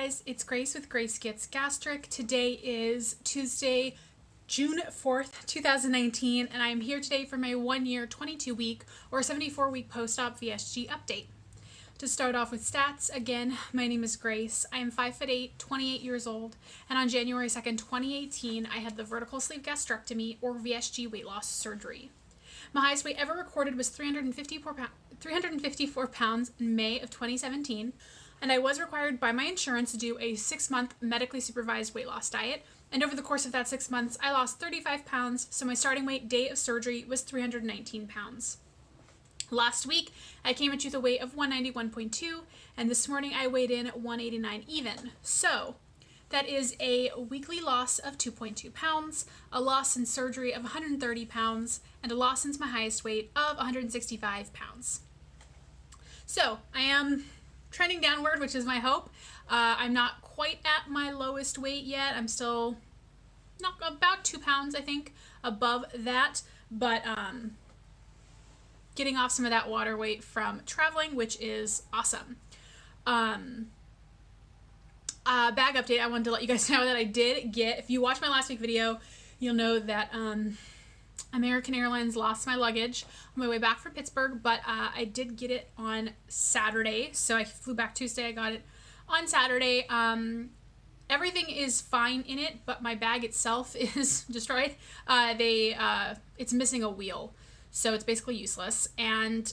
guys, it's Grace with Grace Gets Gastric. Today is Tuesday, June 4th, 2019, and I'm here today for my 1 year, 22 week, or 74 week post-op VSG update. To start off with stats, again, my name is Grace. I am 5'8", 28 years old, and on January 2nd, 2018, I had the Vertical Sleeve Gastrectomy, or VSG weight loss surgery. My highest weight ever recorded was 354 pounds in May of 2017, and I was required by my insurance to do a 6-month medically supervised weight loss diet, and over the course of that 6 months, I lost 35 pounds, so my starting weight day of surgery was 319 pounds. Last week, I came into the weight of 191.2, and this morning I weighed in at 189 even. So, that is a weekly loss of 2.2 pounds, a loss since surgery of 130 pounds, and a loss since my highest weight of 165 pounds. So, I am trending downward, which is my hope. I'm not quite at my lowest weight yet. I'm still not about 2 pounds, I think, above that, but getting off some of that water weight from traveling, which is awesome. Bag update, I wanted to let you guys know that I did get, if you watched my last week video, you'll know that American Airlines lost my luggage on my way back from Pittsburgh, but I did get it on Saturday, so I flew back Tuesday, I got it on Saturday. Everything is fine in it, but my bag itself is destroyed. It's missing a wheel, so it's basically useless, and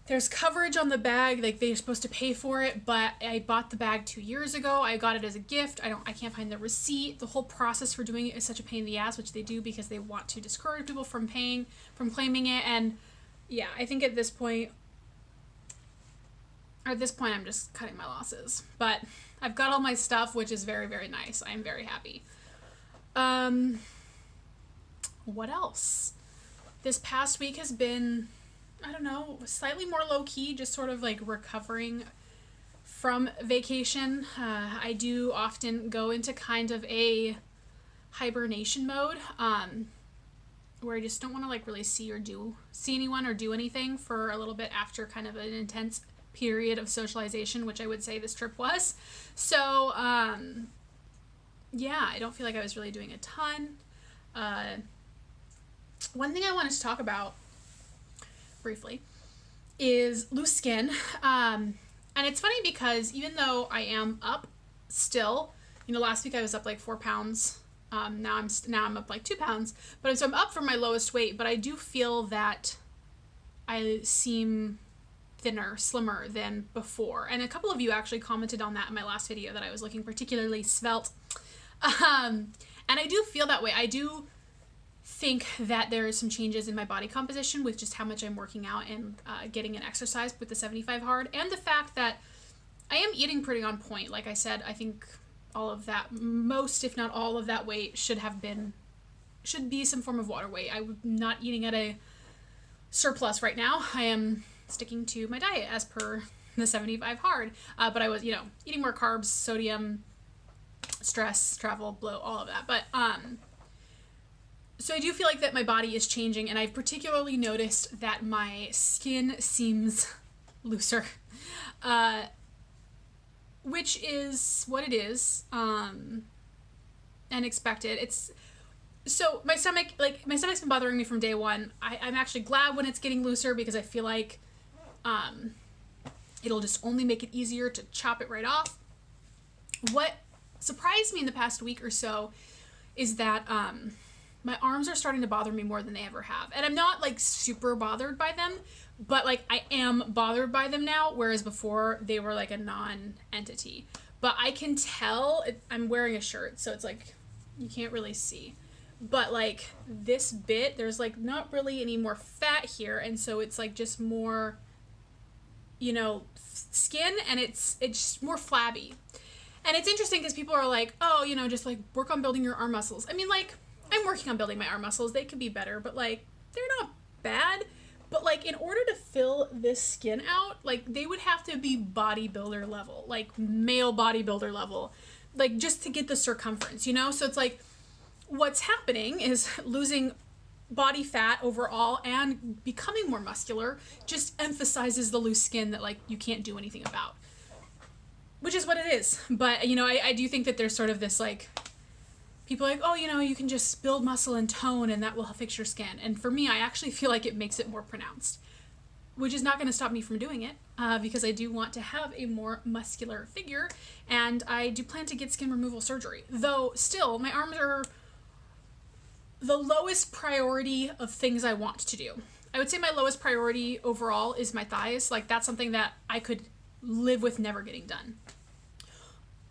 there's coverage on the bag, like they're supposed to pay for it, but I bought the bag 2 years ago. I got it as a gift. I can't find the receipt. The whole process for doing it is such a pain in the ass, which they do because they want to discourage people from claiming it. And yeah, I think at this point I'm just cutting my losses. But I've got all my stuff, which is very, very nice. I'm very happy. What else? This past week has been, I don't know, slightly more low-key, just sort of like recovering from vacation. I do often go into kind of a hibernation mode, where I just don't want to like really see anyone or do anything for a little bit after kind of an intense period of socialization, which I would say this trip was. So, yeah, I don't feel like I was really doing a ton. One thing I wanted to talk about briefly is loose skin, and it's funny because even though I am up still, last week I was up like 4 pounds, now I'm up like 2 pounds, but so I'm up from my lowest weight, but I do feel that I seem thinner, slimmer than before, and a couple of you actually commented on that in my last video that I was looking particularly svelte, and I do feel that way. I do think that there is some changes in my body composition with just how much I'm working out and getting an exercise with the 75 hard, and the fact that I am eating pretty on point. Like I said, I think all of that, most if not all of that weight should be some form of water weight. I'm not eating at a surplus right now. I am sticking to my diet as per the 75 hard, but I was, eating more carbs, sodium, stress, travel, bloat, all of that, but so I do feel like that my body is changing, and I've particularly noticed that my skin seems looser, which is what it is, and expected. So my stomach's been bothering me from day one. I'm actually glad when it's getting looser because I feel like it'll just only make it easier to chop it right off. What surprised me in the past week or so is that my arms are starting to bother me more than they ever have. And I'm not like super bothered by them, but like I am bothered by them now, whereas before they were like a non-entity. But I can tell, I'm wearing a shirt, so it's like, you can't really see. But like this bit, there's like not really any more fat here, and so it's like just more, skin, and it's just more flabby. And it's interesting because people are like, oh, just like work on building your arm muscles. I mean, like, I'm working on building my arm muscles. They could be better, but like, they're not bad. But like, in order to fill this skin out, like they would have to be bodybuilder level, like male bodybuilder level, like just to get the circumference, So it's like, what's happening is losing body fat overall and becoming more muscular just emphasizes the loose skin that like you can't do anything about. which is what it is. But, you know, I do think that there's sort of this, like, people are like, oh, you know, you can just build muscle and tone and that will fix your skin. And for me, I actually feel like it makes it more pronounced, which is not going to stop me from doing it, because I do want to have a more muscular figure, and I do plan to get skin removal surgery. Though, still, my arms are the lowest priority of things I want to do. I would say my lowest priority overall is my thighs. Like, that's something that I could live with never getting done.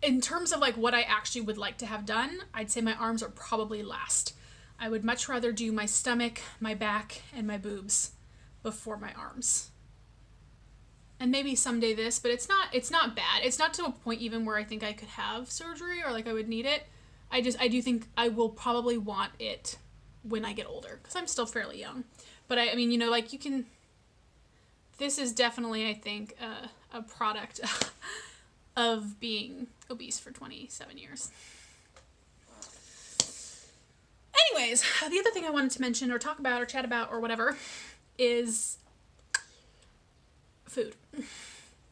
In terms of, like, what I actually would like to have done, I'd say my arms are probably last. I would much rather do my stomach, my back, and my boobs before my arms. And maybe someday this, but it's not bad. It's not to a point even where I think I could have surgery or like I would need it. I do think I will probably want it when I get older, because I'm still fairly young. But I mean, you know, like, you can, this is definitely, I think, a product of being obese for 27 years. Anyways, the other thing I wanted to mention or talk about or chat about or whatever is food.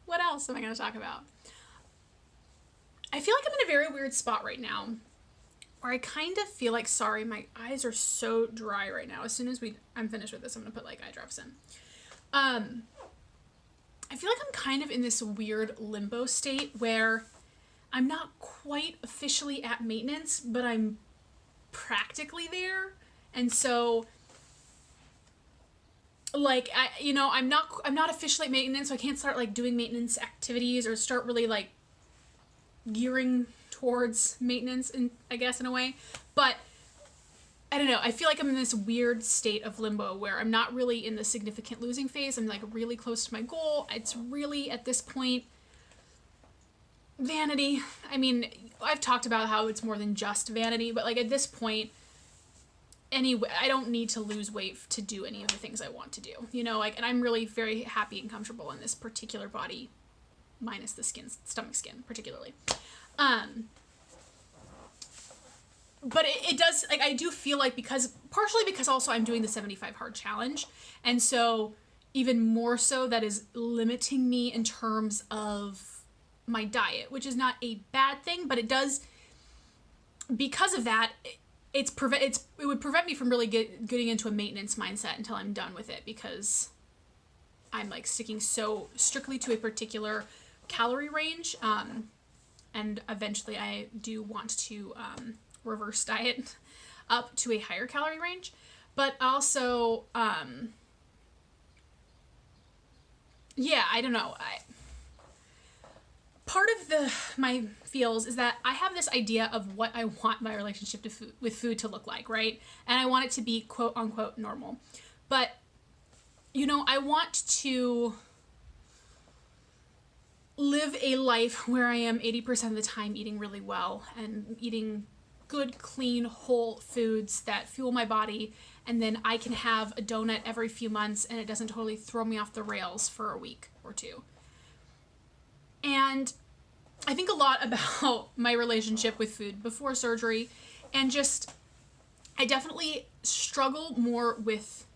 What else am I going to talk about? I feel like I'm in a very weird spot right now where I kind of feel like, sorry, my eyes are so dry right now. As soon as I'm finished with this, I'm going to put like eye drops in. I feel like I'm kind of in this weird limbo state where I'm not quite officially at maintenance, but I'm practically there. And so, like, I'm not officially at maintenance, so I can't start like doing maintenance activities or start really like gearing towards maintenance, I guess, in a way. But I don't know, I feel like I'm in this weird state of limbo where I'm not really in the significant losing phase. I'm like really close to my goal. It's really, at this point, vanity. I mean, I've talked about how it's more than just vanity, but like at this point, anyway, I don't need to lose weight to do any of the things I want to do, you know, like, and I'm really very happy and comfortable in this particular body, minus the stomach skin particularly. But it does, like, I do feel like, partially because also I'm doing the 75 hard challenge, and so even more so that is limiting me in terms of my diet, which is not a bad thing, but it does, because of that, it would prevent me from really getting into a maintenance mindset until I'm done with it, because I'm like sticking so strictly to a particular calorie range, and eventually I do want to reverse diet up to a higher calorie range, but also yeah, I don't know, part of my feels is that I have this idea of what I want my relationship to with food to look like, right? And I want it to be quote unquote normal. But, you know, I want to live a life where I am 80% of the time eating really well and eating good, clean, whole foods that fuel my body, and then I can have a donut every few months and it doesn't totally throw me off the rails for a week or two. And I think a lot about my relationship with food before surgery, and just, I definitely struggle more with,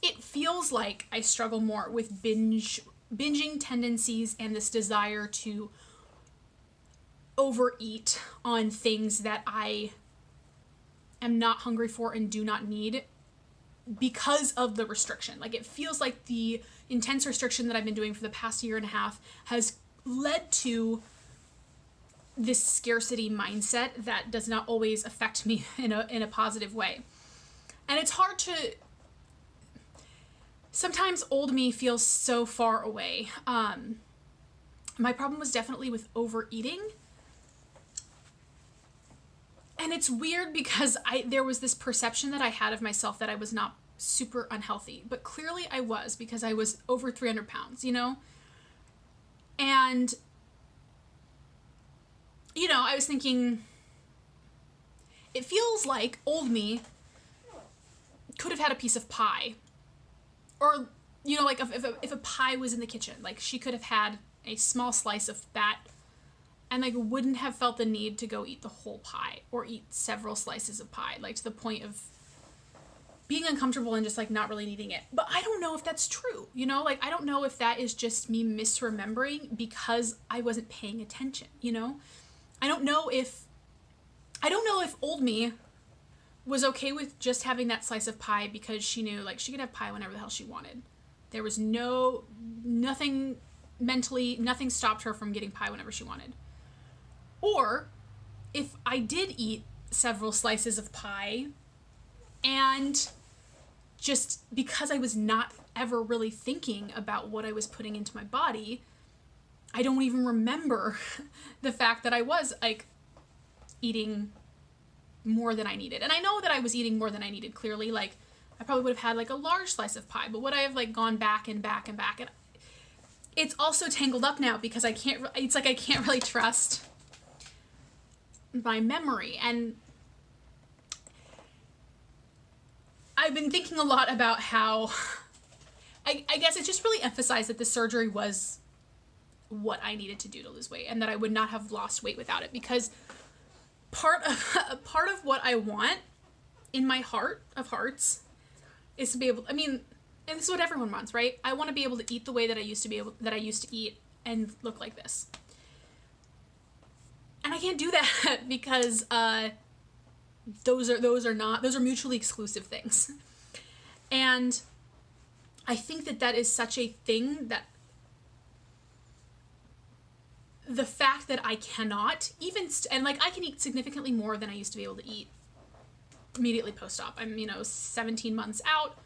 it feels like I struggle more with binging tendencies and this desire to overeat on things that I am not hungry for and do not need because of the restriction. Like, it feels like the intense restriction that I've been doing for the past year and a half has led to this scarcity mindset that does not always affect me in a positive way. And it's hard to, sometimes old me feels so far away. My problem was definitely with overeating. And it's weird because there was this perception that I had of myself that I was not super unhealthy, but clearly I was, because I was over 300 pounds, you know? And, you know, I was thinking, it feels like old me could have had a piece of pie. Or, you know, like if a pie was in the kitchen, like she could have had a small slice of that and like wouldn't have felt the need to go eat the whole pie or eat several slices of pie, like to the point of being uncomfortable and just like not really needing it. But I don't know if that's true, you know, like I don't know if that is just me misremembering because I wasn't paying attention, you know. I don't know if old me was okay with just having that slice of pie because she knew like she could have pie whenever the hell she wanted. There was nothing stopped her from getting pie whenever she wanted. Or if I did eat several slices of pie and just because I was not ever really thinking about what I was putting into my body, I don't even remember the fact that I was like eating more than I needed. And I know that I was eating more than I needed, clearly. Like I probably would have had like a large slice of pie, but would I have like gone back and back and back? And it's also tangled up now because it's like I can't really trust my memory. And I've been thinking a lot about how I guess it just really emphasized that the surgery was what I needed to do to lose weight and that I would not have lost weight without it, because part of what I want in my heart of hearts is to be able, I mean, and this is what everyone wants, right? I want to be able to eat the way that I used to eat and look like this. And I can't do that because those are mutually exclusive things. And I think that is such a thing, that the fact that I cannot even, and like I can eat significantly more than I used to be able to eat immediately post-op. I'm, 17 months out.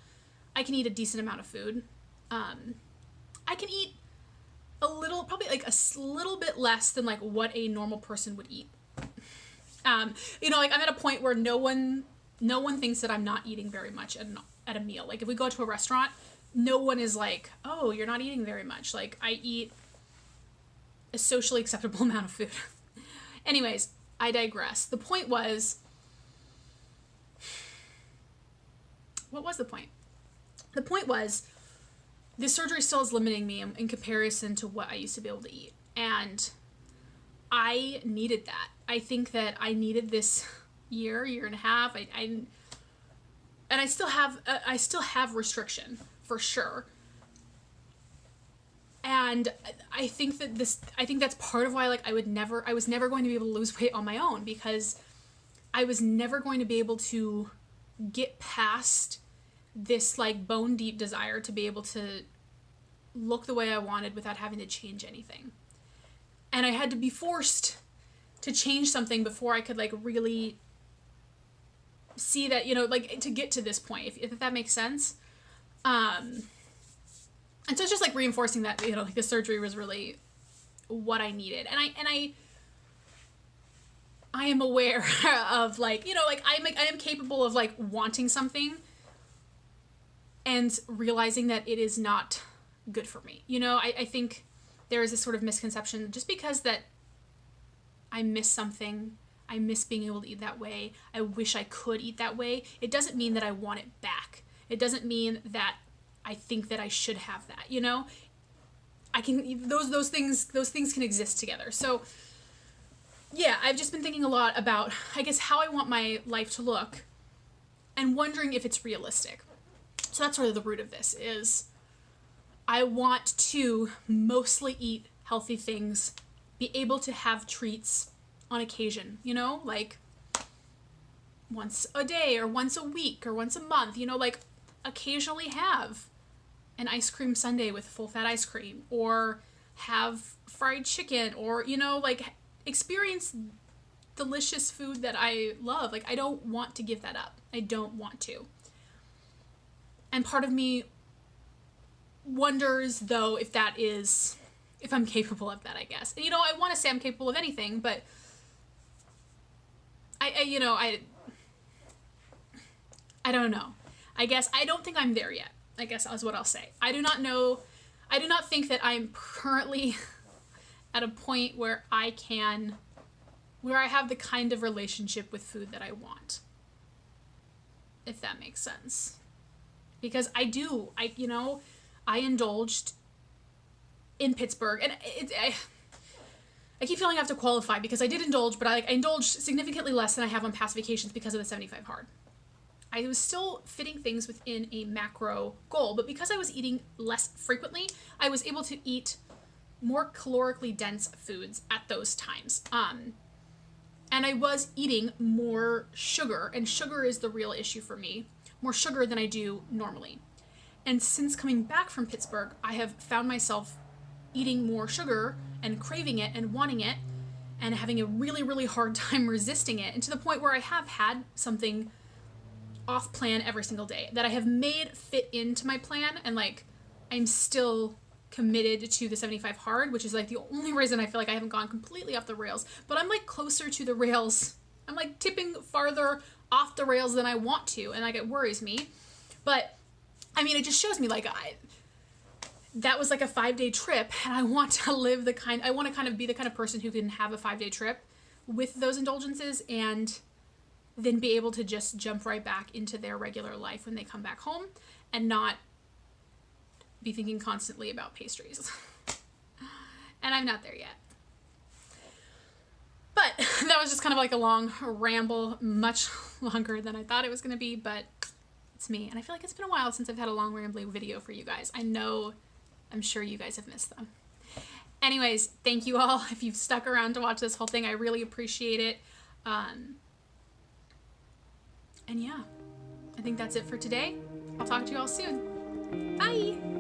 I can eat a decent amount of food. I can eat probably like a little bit less than like what a normal person would eat. Like I'm at a point where no one thinks that I'm not eating very much at a meal. Like if we go to a restaurant, no one is like, oh, you're not eating very much. Like I eat a socially acceptable amount of food. Anyways, I digress. The point was, what was the point? The point was, this surgery still is limiting me in comparison to what I used to be able to eat. And I needed that. I think that I needed this year and a half. And I still have restriction for sure. And I think that's part of why like I was never going to be able to lose weight on my own, because I was never going to be able to get past this like bone deep desire to be able to look the way I wanted without having to change anything. And I had to be forced to change something before I could like really see that, like to get to this point, if that makes sense. And so it's just like reinforcing that, like the surgery was really what I needed. And I am aware of like, like I am capable of like wanting something and realizing that it is not good for me. I think there is this sort of misconception, just because that I miss something, I miss being able to eat that way, I wish I could eat that way, it doesn't mean that I want it back. It doesn't mean that I think that I should have that, I can, those things can exist together. So yeah, I've just been thinking a lot about, I guess, how I want my life to look and wondering if it's realistic. So that's sort of the root of this, is I want to mostly eat healthy things, be able to have treats on occasion, like once a day or once a week or once a month, like occasionally have an ice cream sundae with full fat ice cream, or have fried chicken, or, like experience delicious food that I love. Like I don't want to give that up. I don't want to. And part of me wonders, though, if I'm capable of that, I guess. And, I want to say I'm capable of anything, but I don't know. I guess I don't think I'm there yet, I guess is what I'll say. I do not think that I'm currently at a point where I have the kind of relationship with food that I want, if that makes sense. Because I indulged in Pittsburgh, and I keep feeling I have to qualify, because I did indulge, but I indulged significantly less than I have on past vacations because of the 75 hard. I was still fitting things within a macro goal, but because I was eating less frequently, I was able to eat more calorically dense foods at those times. And I was eating more sugar, and sugar is the real issue for me, more sugar than I do normally. And since coming back from Pittsburgh, I have found myself eating more sugar and craving it and wanting it and having a really, really hard time resisting it, and to the point where I have had something off plan every single day that I have made fit into my plan, and like I'm still committed to the 75 hard, which is like the only reason I feel like I haven't gone completely off the rails, but I'm like closer to the rails. I'm like tipping farther off the rails than I want to, and like it worries me. But I mean, it just shows me like that was like a 5-day trip, and I want to live I want to kind of be the kind of person who can have a 5-day trip with those indulgences and then be able to just jump right back into their regular life when they come back home and not be thinking constantly about pastries. And I'm not there yet. But that was just kind of like a long ramble, much longer than I thought it was going to be, but it's me. And I feel like it's been a while since I've had a long rambling video for you guys. I'm sure you guys have missed them. Anyways, thank you all if you've stuck around to watch this whole thing. I really appreciate it. And yeah, I think that's it for today. I'll talk to you all soon. Bye!